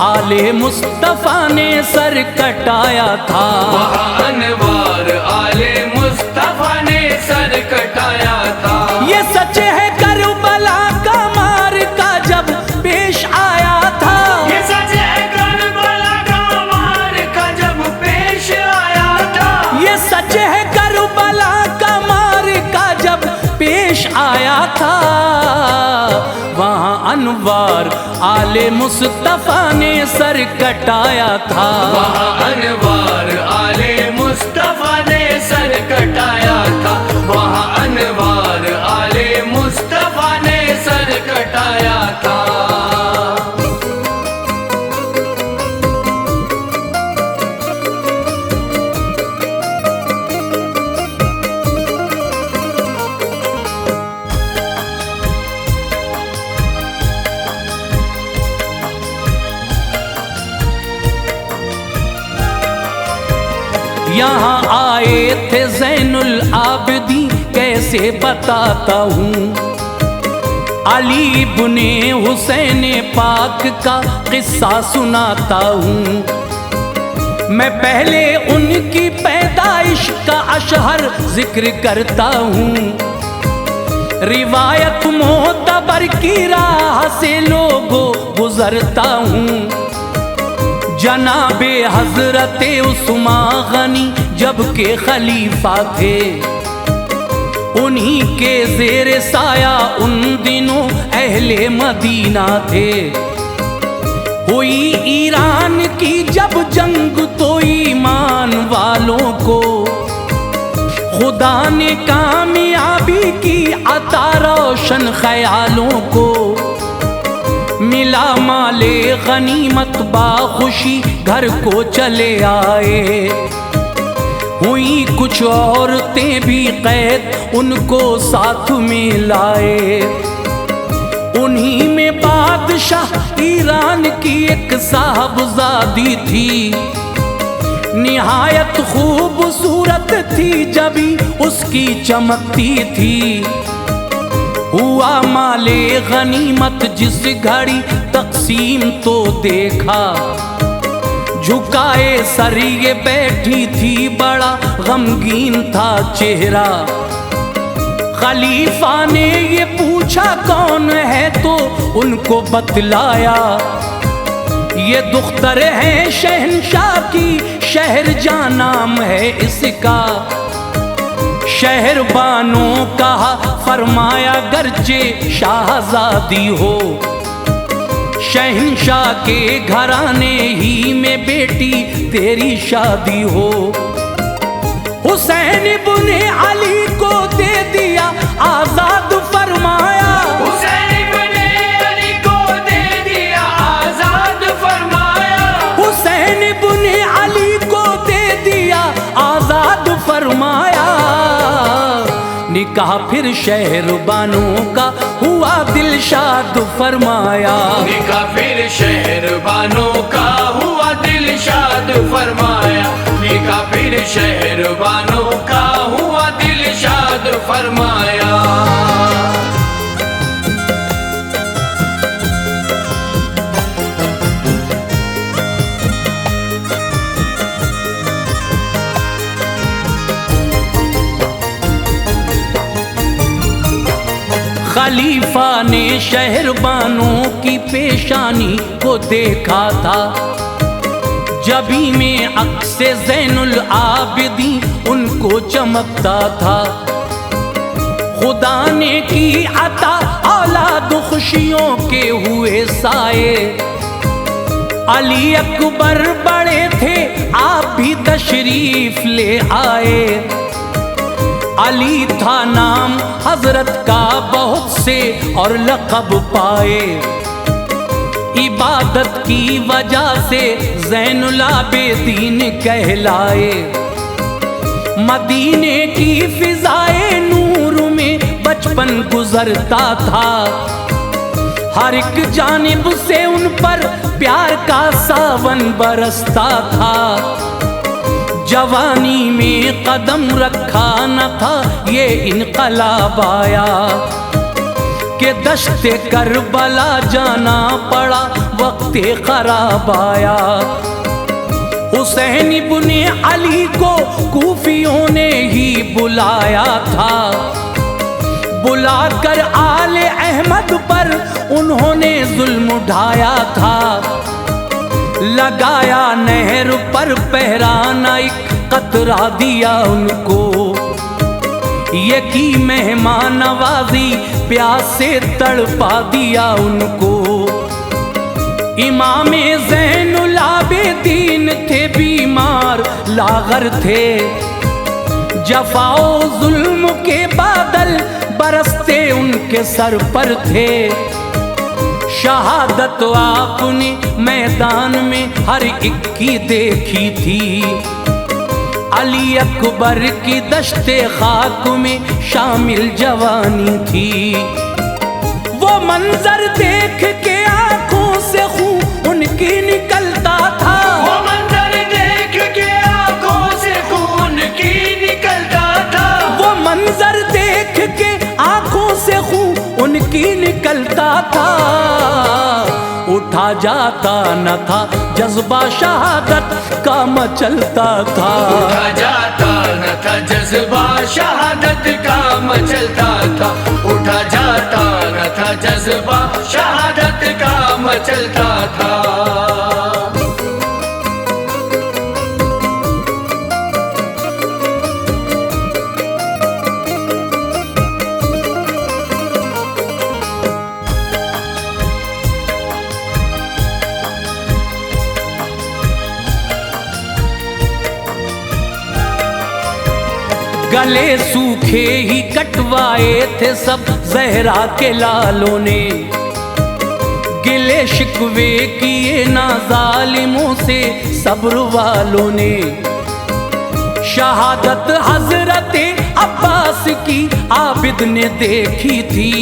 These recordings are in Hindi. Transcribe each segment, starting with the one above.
आले मुस्तफा ने सर कटाया था। वहाँ अनवार आले मुस्तफा ने सर कटाया था। ये सच है करबला का मार का जब पेश आया था। ये सच है करबला का मार का जब पेश आया था। ये सच है करबला का मार का जब पेश आया था। वहाँ अनवार आले मुस्तफा ने सर कटाया था। वहाँ अनवार आले मुस्तफा ने सर कटाया था। वहाँ अनवार आले मुस्तफा ने सर कटाया था। यहाँ आए थे ज़ैनुल आबिदीन कैसे बताता हूँ। अली इब्ने हुसैन पाक का किस्सा सुनाता हूँ। मैं पहले उनकी पैदाइश का अशहर जिक्र करता हूँ। रिवायत मोतबर की राह से लोगों गुजरता हूँ। जनाबे हजरते उस्मा गनी जब के खलीफा थे, उन्हीं के जेर साया उन दिनों अहले मदीना थे। हुई ईरान की जब जंग तो ईमान वालों को खुदा ने कामयाबी की अता रोशन ख्यालों को। मिला माले गनीमत बाखुशी घर को चले आए। हुई कुछ औरतें भी कैद उनको साथ में लाए। उन्हीं में बादशाह ईरान की एक साहबजादी थी। निहायत खूबसूरत थी जबी उसकी चमकती थी। हुआ माले गनीमत जिस घड़ी तकसीम तो देखा, झुकाए सर ये बैठी थी बड़ा गमगीन था चेहरा। खलीफा ने ये पूछा कौन है तो उनको बतलाया, ये दुख्तर है शहंशाह की शहरजां नाम है इसका। शहर बानो कहा फरमाया गर्जे शाहजादी हो, शहंशाह के घराने ही में बेटी तेरी शादी हो। हुसैन इब्ने अली को दे दिया आजाद फरमाया। हुसैन इब्ने अली को दे दिया आजाद फरमाया। हुसैन इब्ने अली को दे दिया आजाद फरमाया। निकाह फिर शहर बानो का हुआ दिलशाद फरमाया। निकाह फिर शहर बानो का हुआ दिलशाद फरमाया। निकाह फिर शहर बानो का हुआ दिलशाद फरमाया। खलीफा ने शहरबानों की पेशानी को देखा था। जबी में अक्से ज़ैनुल आबिदीन उनको चमकता था। खुदा ने की अता औलाद खुशियों के हुए साए। अली अकबर बड़े थे आप भी तशरीफ ले आए। अली था नाम हजरत का बहुत से और लक़ब पाए। इबादत की वजह से ज़ैनुल आबिदीन कहलाए। मदीने की फिजाए नूर में बचपन गुजरता था। हर एक जानिब से उन पर प्यार का सावन बरसता था। जवानी में कदम रखा न था ये इनकलाब आया। के दश्ते करबला जाना पड़ा, वक्ते खराब आया। हुसैन इब्ने अली को कूफियों ने ही बुलाया था, बुलाकर आले अहमद पर उन्होंने जुल्म उठाया था। लगाया नहर पर पहरा, न एक कतरा दिया उनको, ये की मेहमान नवाजी प्यास से तड़पा दिया उनको। इमामे ज़ैनुल आबिदीन थे बीमार लागर थे, जफाओ जुल्म के बादल बरसते उनके सर पर थे। शहादत आपने मैदान में हर एक की देखी थी, अली अकबर की दश्ते खाक में शामिल जवानी थी। वो मंजर देख के आंखों से खून उनकी निकलता था, वो मंजर देख के आंखों से खून की निकलता था, वो मंजर देख के आंखों से खून उनकी निकलता था। उठा जाता न था जज्बा शहादत का मचलता था, उठा जाता न था जज्बा शहादत का मचलता था, उठा जाता न था जज्बा शहादत का मचलता था। गले सूखे ही कटवाए थे सब जहरा के लालों ने, गिले शिकवे किए ना जालिमों से सब्र वालों ने। शहादत हजरत अब्बास की आबिद ने देखी थी,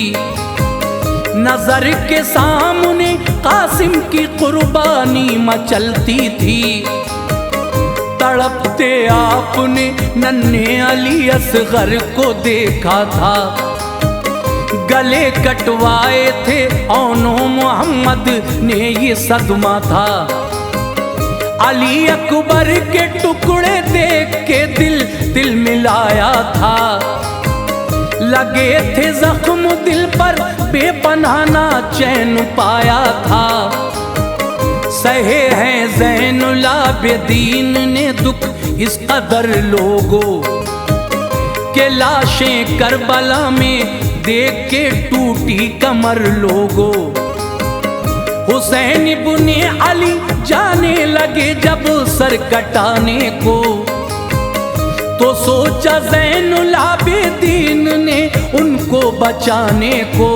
नजर के सामने कासिम की कुर्बानी मचलती थी। तड़पते आपने नन्हे अली असगर को देखा था, गले कटवाए थे औनो मोहम्मद ने ये सदमा था। अली अकबर के टुकड़े देख के दिल मिलाया था, लगे थे जख्म दिल पर बेपनाह ना चैन पाया था। सहे हैं ज़ैनुल आबिदीन ने दुख इस कदर लोगों के, लाशें करबला में देख के टूटी कमर लोगों। हुसैन इब्ने अली जाने लगे जब सर कटाने को, तो सोचा ज़ैनुल आबिदीन ने उनको बचाने को।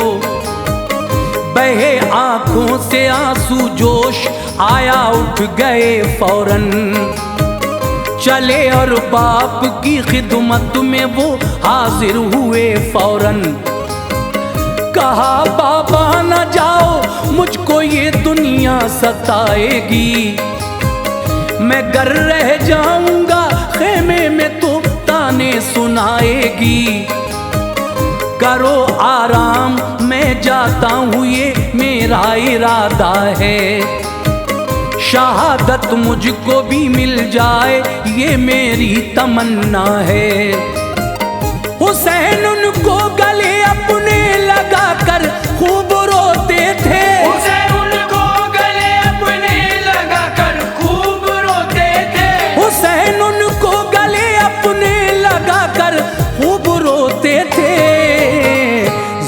बहे आंखों से आंसू जोश आया उठ गए फौरन, चले और बाप की खिदमत में वो हाजिर हुए फौरन। कहा बाबा न जाओ मुझको ये दुनिया सताएगी, मैं घर रह जाऊंगा खेमे में तो ताने सुनाएगी। करो आराम मैं जाता हूँ ये मेरा इरादा है, शहादत मुझको भी मिल जाए ये मेरी तमन्ना है। हुसैन उनको गले अपने लगा कर खूब रोते थे, हुसैन उनको गले अपने लगा कर खूब रोते थे, हुसैन उनको गले अपने लगा कर खूब रोते थे।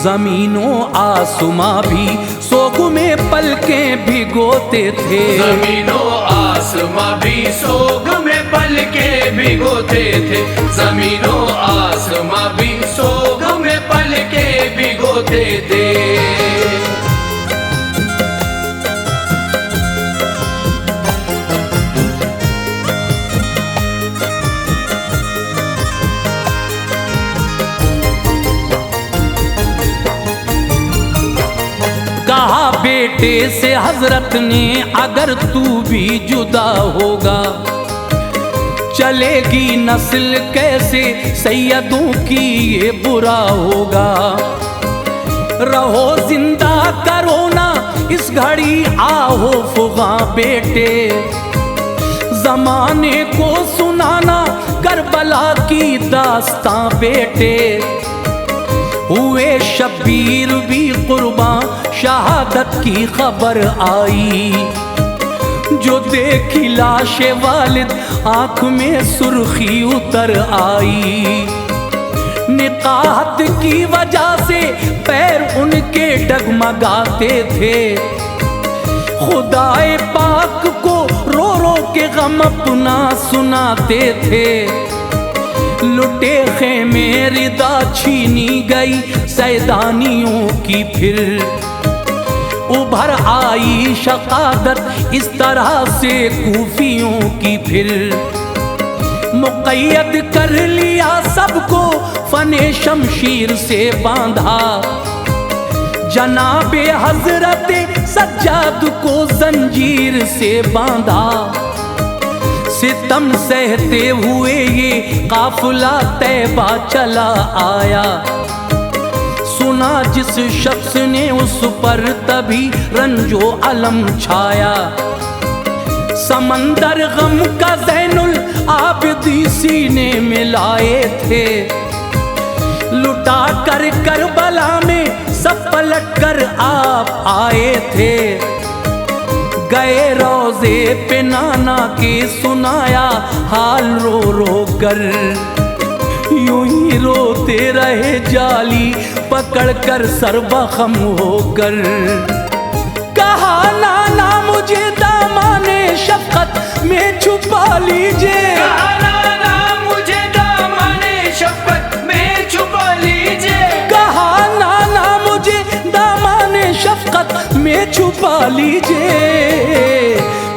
जमीनों आसमां भी सोग में पलकें भिगोते थे, जमीनों आसमां भी सोग में पलकें भिगोते थे, जमीनों आसमां भी सोग में पलकें भिगोते थे। कहा बेटे से हजरत ने अगर तू भी जुदा होगा, चलेगी नस्ल कैसे सैयदों की ये बुरा होगा। रहो जिंदा करो ना इस घड़ी आहो फुगा बेटे, जमाने को सुनाना करबला की दास्तां बेटे। हुए शब्बीर भी कुर्बान शहादत की खबर आई, जो देखी लाशे वालिद आंख में सुर्खी उतर आई। निकाहत की वजह से पैर उनके डगमगाते थे, खुदाए पाक को रो रो के गम अपना सुनाते थे। लुटे खेमे रिदा छीनी गई सैदानियों की, फिर उभर आई शकादत इस तरह से कूफियों की। फिर मुक़य्यद कर लिया सबको फने शमशीर से बांधा, जनाबे हजरत सज्जाद को जंजीर से बांधा। सितम सहते हुए ये काफिला तैबा चला आया, सुना जिस शख्स ने उस पर तभी रंजो अलम छाया। समंदर गम का ज़ैनुल आबिदी सीने में लाए थे, लुटा कर करबला में सब पलट कर आप आए थे। गए रोजे पे नाना के सुनाया हाल रो रो कर, यूं ही रोते रहे जाली पकड़ कर सरबखम होकर। कहा नाना मुझे दामाने शफ़क़त में छुपा लीजिए, कहा नाना मुझे दामाने शफ़क़त में छुपा लीजिए, कहा नाना मुझे दामाने शफ़क़त में छुपा लीजिए।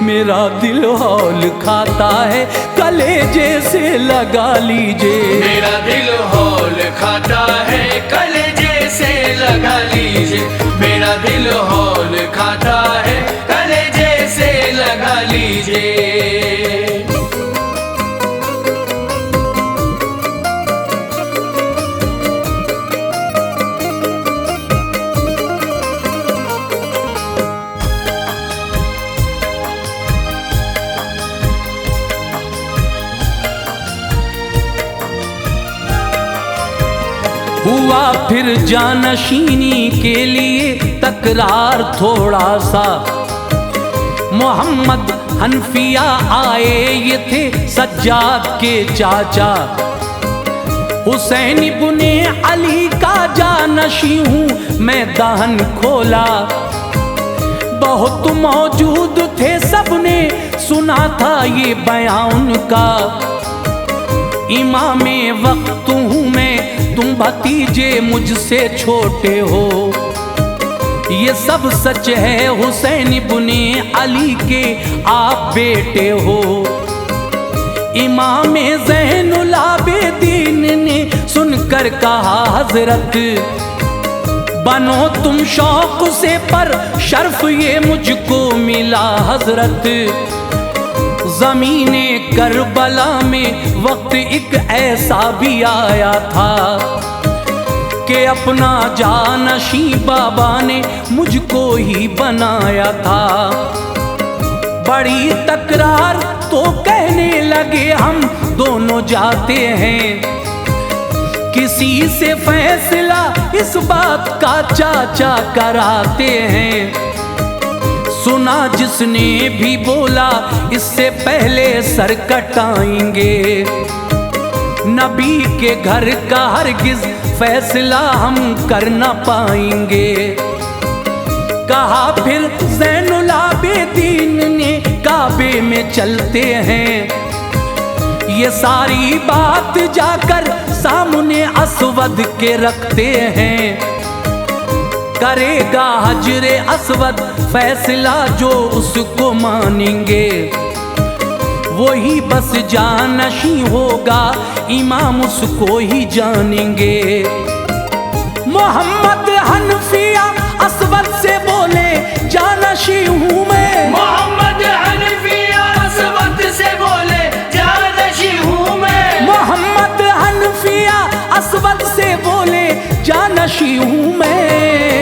मेरा दिल हौल खाता है कलेजे से लगा लीजिए, मेरा दिल हौल खाता है कलेजे से लगा लीजिए, मेरा दिल हौल खाता है कलेजे से लगा लीजिए। हुआ फिर जानशीनी के लिए तकरार थोड़ा सा। मोहम्मद हनफिया आए ये थे सज्जाद के चाचा, हुसैन इब्ने अली का जानशी हूँ मैं दहन खोला। बहुत मौजूद थे सबने सुना था ये बयान उनका, इमामे वक्त हूँ मैं तुम भतीजे मुझसे छोटे हो। ये सब सच है हुसैन इब्ने अली के आप बेटे हो। इमामे ज़ैनुल आबिदीन ने सुनकर कहा हजरत बनो तुम शौक से, पर शर्फ ये मुझको मिला हजरत। ज़मीने करबला में वक्त एक ऐसा भी आया था कि अपना जानशी बाबा ने मुझको ही बनाया था। बड़ी तकरार तो कहने लगे हम दोनों जाते हैं, किसी से फैसला इस बात का चाचा कराते हैं। सुना जिसने भी बोला इससे पहले सर कटाएंगे, नबी के घर का हरगिज फैसला हम कर न पाएंगे। कहा फिर ज़ैनुल आबिदीन ने काबे में चलते हैं, ये सारी बात जाकर सामने असवद के रखते हैं। करेगा हजरे असवद फैसला जो उसको मानेंगे, वही बस जानशी होगा इमाम उसको ही जानेंगे। मोहम्मद हनफिया असवद से बोले जानशी हूँ मैं, मोहम्मद हनफिया असवद से बोले जानशी हूँ मैं, मोहम्मद हनफिया असवद से बोले जानशी हूँ मैं।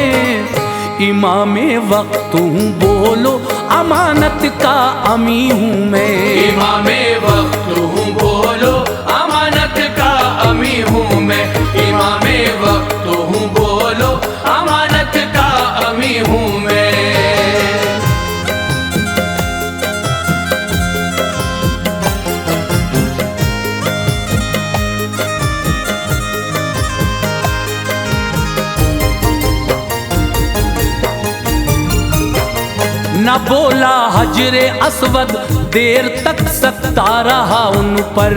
वक्त हूँ बोलो अमानत का अमी हूँ मैं। इमामे वक्त हूँ बोलो अमानत का अमी हूँ मैं। इमामे वक्त हूँ बोलो अमानत का अमी हूँ मैं। न बोला हजरे अस्वद देर तक सकता रहा उन पर,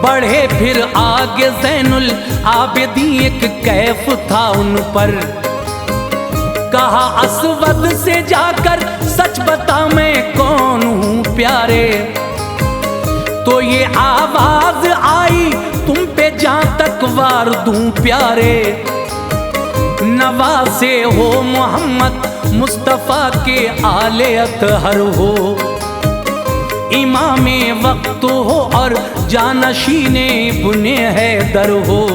बढ़े फिर आगे ज़ैनुल आबिदीन एक कैफ था उन पर। कहा अस्वद से जाकर सच बता मैं कौन हूँ प्यारे, तो ये आवाज आई तुम पे जहाँ तक वार दूं प्यारे। नवासे हो मोहम्मद मुस्तफ़ा के आले अतहर हो, इमामे वक्त हो और जानशीने बुने हैदर हो।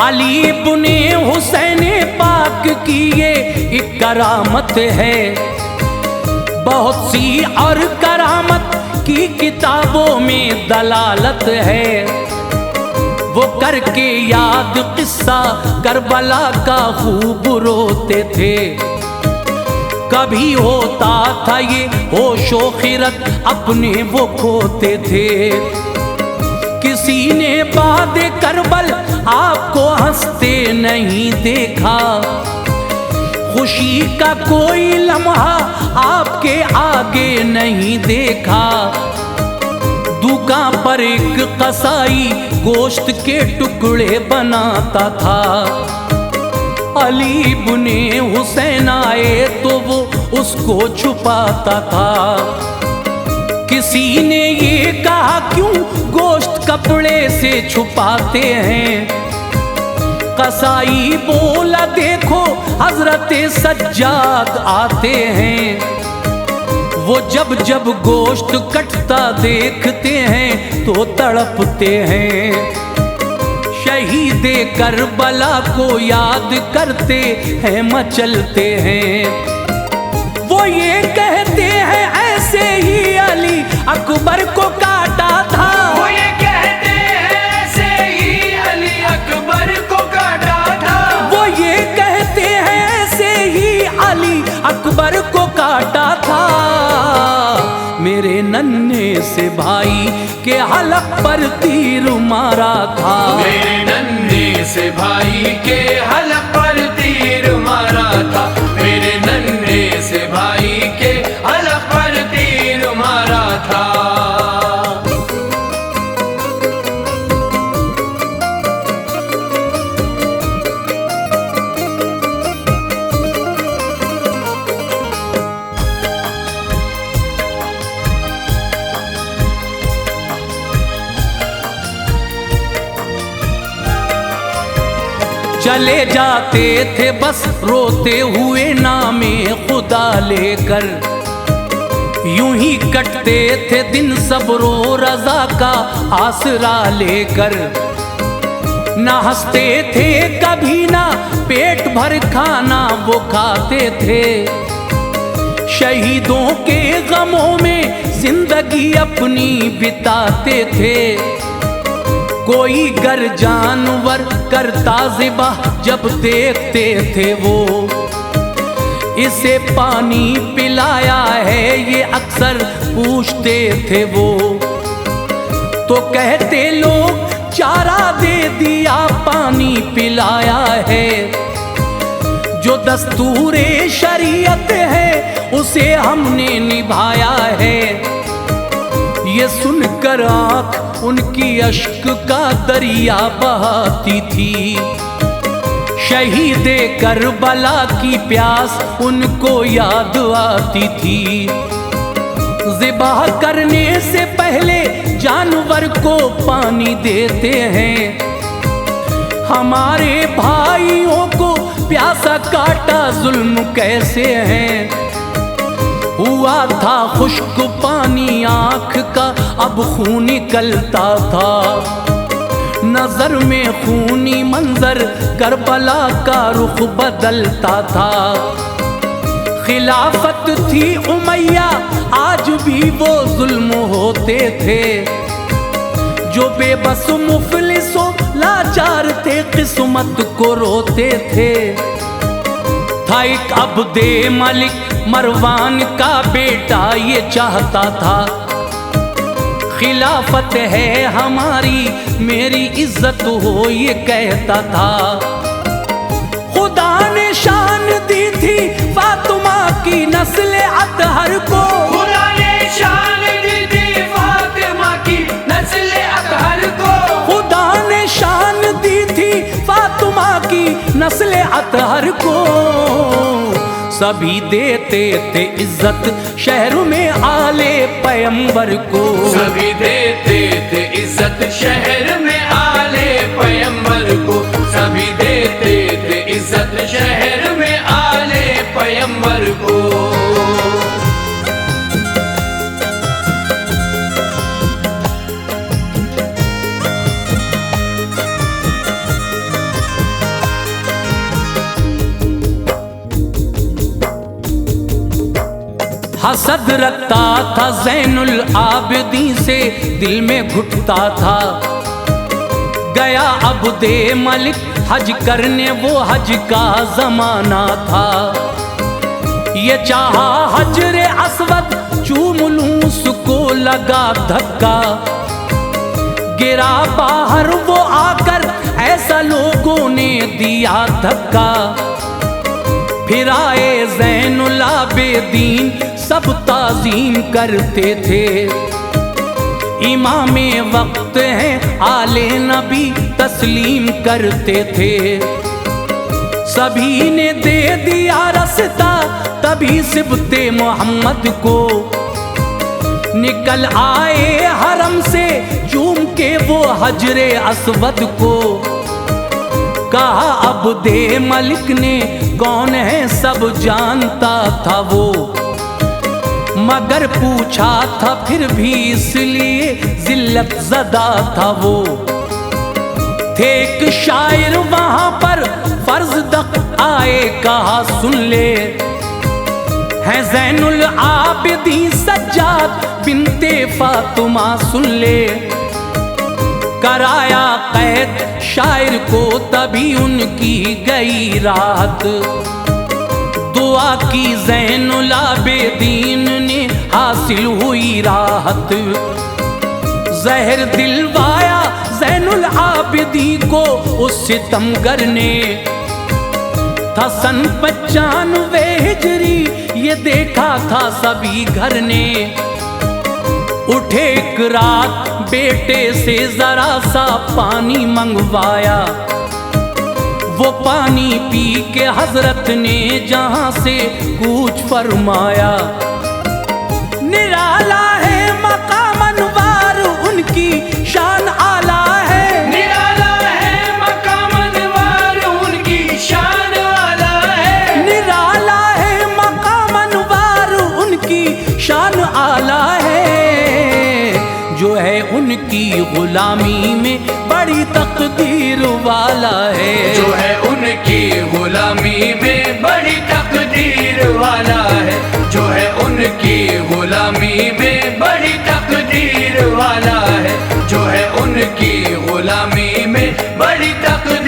अली बुने हुसैन पाक की ये एक करामत है, बहुत सी और करामत की किताबों में दलालत है। वो करके याद किस्सा करबला का खूब रोते थे, कभी होता था ये होशो खिरत अपने वो खोते थे। किसी ने बाद करबल आपको हंसते नहीं देखा, खुशी का कोई लम्हा आपके आगे नहीं देखा। दुकान पर एक कसाई गोश्त के टुकड़े बनाता था, अली बुने हुसैन आए तो वो उसको छुपाता था। किसी ने ये कहा क्यों गोश्त कपड़े से छुपाते हैं, कसाई बोला देखो हजरत सज्जाद आते हैं। वो जब जब गोश्त कटता देखते हैं तो तड़पते हैं, शहीदे करबला को याद करते हैं मचलते हैं। वो ये कहते हैं ऐसे ही अली अकबर को काटा था, वो ये कहते हैं ऐसे ही अली अकबर को काटा था। वो ये कहते हैं ऐसे ही अली अकबर को काटा था। मेरे नन्हे से भाई के हलक पर तीर मारा था, मेरे नन्हे से भाई के हलक पर तीर मारा था। मेरे नन्हे से भाई के हलक पर तीर मारा था। चले जाते थे बस रोते हुए नामे खुदा लेकर, यूं ही कटते थे दिन सब्रो रजा का आसरा लेकर। ना हंसते थे कभी ना पेट भर खाना वो खाते थे, शहीदों के गमों में जिंदगी अपनी बिताते थे। कोई गर जानवर करता ज़िबा जब देखते थे वो, इसे पानी पिलाया है ये अक्सर पूछते थे वो। तो कहते लोग चारा दे दिया पानी पिलाया है, जो दस्तूरे शरीयत है उसे हमने निभाया है। ये सुनकर आँख उनकी अश्क का दरिया बहाती थी, शहीदे करबला की प्यास उनको याद आती थी। ज़िबाह करने से पहले जानवर को पानी देते हैं, हमारे भाइयों को प्यासा काटा जुल्म कैसे है। हुआ था खुश्क पानी आँख का अब खून निकलता था, नजर में खूनी मंजर करबला का रुख बदलता था। खिलाफत थी उमैया, आज भी वो जुल्म होते थे। जो बेबस मुफलिसों लाचार थे, किस्मत को रोते थे। था एक अब्दे मलिक मरवान का बेटा, ये चाहता था खिलाफत है हमारी, मेरी इज्जत हो, ये कहता था। खुदा ने शान दी थी फातिमा की नस्ल अतहर को, खुदा ने शान दी थी फातिमा की नस्ल अतहर को, खुदा ने शान दी थी फातिमा की नस्ल अतहर को। सभी देते थे इज्जत शहर में आले पैगंबर को, सभी देते थे इज्जत शहर में आले पैगंबर को, सभी देते थे इज्जत शहर में आले पैगंबर को। हसद रखता था ज़ैनुल आबिदीन से, दिल में घुटता था। गया अब्दे मलिक हज करने, वो हज का जमाना था। ये चाहा हजरे अस्वद चूम लूं, उसको लगा धक्का। गिरा बाहर वो आकर, ऐसा लोगों ने दिया धक्का। फिर आए ज़ैनुल आबिदीन, सब ताज़ीम करते थे। इमामे वक्त हैं आले नबी, तस्लीम करते थे। सभी ने दे दिया रास्ता, तभी सिबते मोहम्मद को। निकल आए हरम से चूम के वो हजरे अस्वद को। कहा अब्दे मलिक ने, कौन है सब जानता था वो। मगर पूछा था फिर भी इसलिए जिल्लत ज़दा था वो। थे एक शायर वहां पर फर्ज दक आए, कहा सुन ले। है ज़ैनुल आबिदीन सज्जाद बिनते फातिमा, सुन ले। कराया कैद शायर को, तभी उनकी गई रात। दुआ की ज़ैनुल आबिदीन ने, हासिल हुई राहत। जहर दिलवाया ज़ैनुल आबिदीन को उस सितमगर ने। था सन 95 हिजरी, ये देखा था सभी घर ने। उठे एक रात बेटे से जरा सा पानी मंगवाया। वो पानी पी के हजरत ने जहां से कूच फरमाया। निराला है मकाम अनवार, उनकी शान आला है। निराला है मकाम अनवार, उनकी शान आला है। निराला है मकाम अनवार, उनकी शान आला है। जो है उनकी गुलामी में बड़ी तकदीर वाला है। जो है उनकी गुलामी में बड़ी तकदीर वाला है। जो है उनकी गुलामी में बड़ी तकदीर वाला है। जो है उनकी गुलामी में बड़ी तकदीर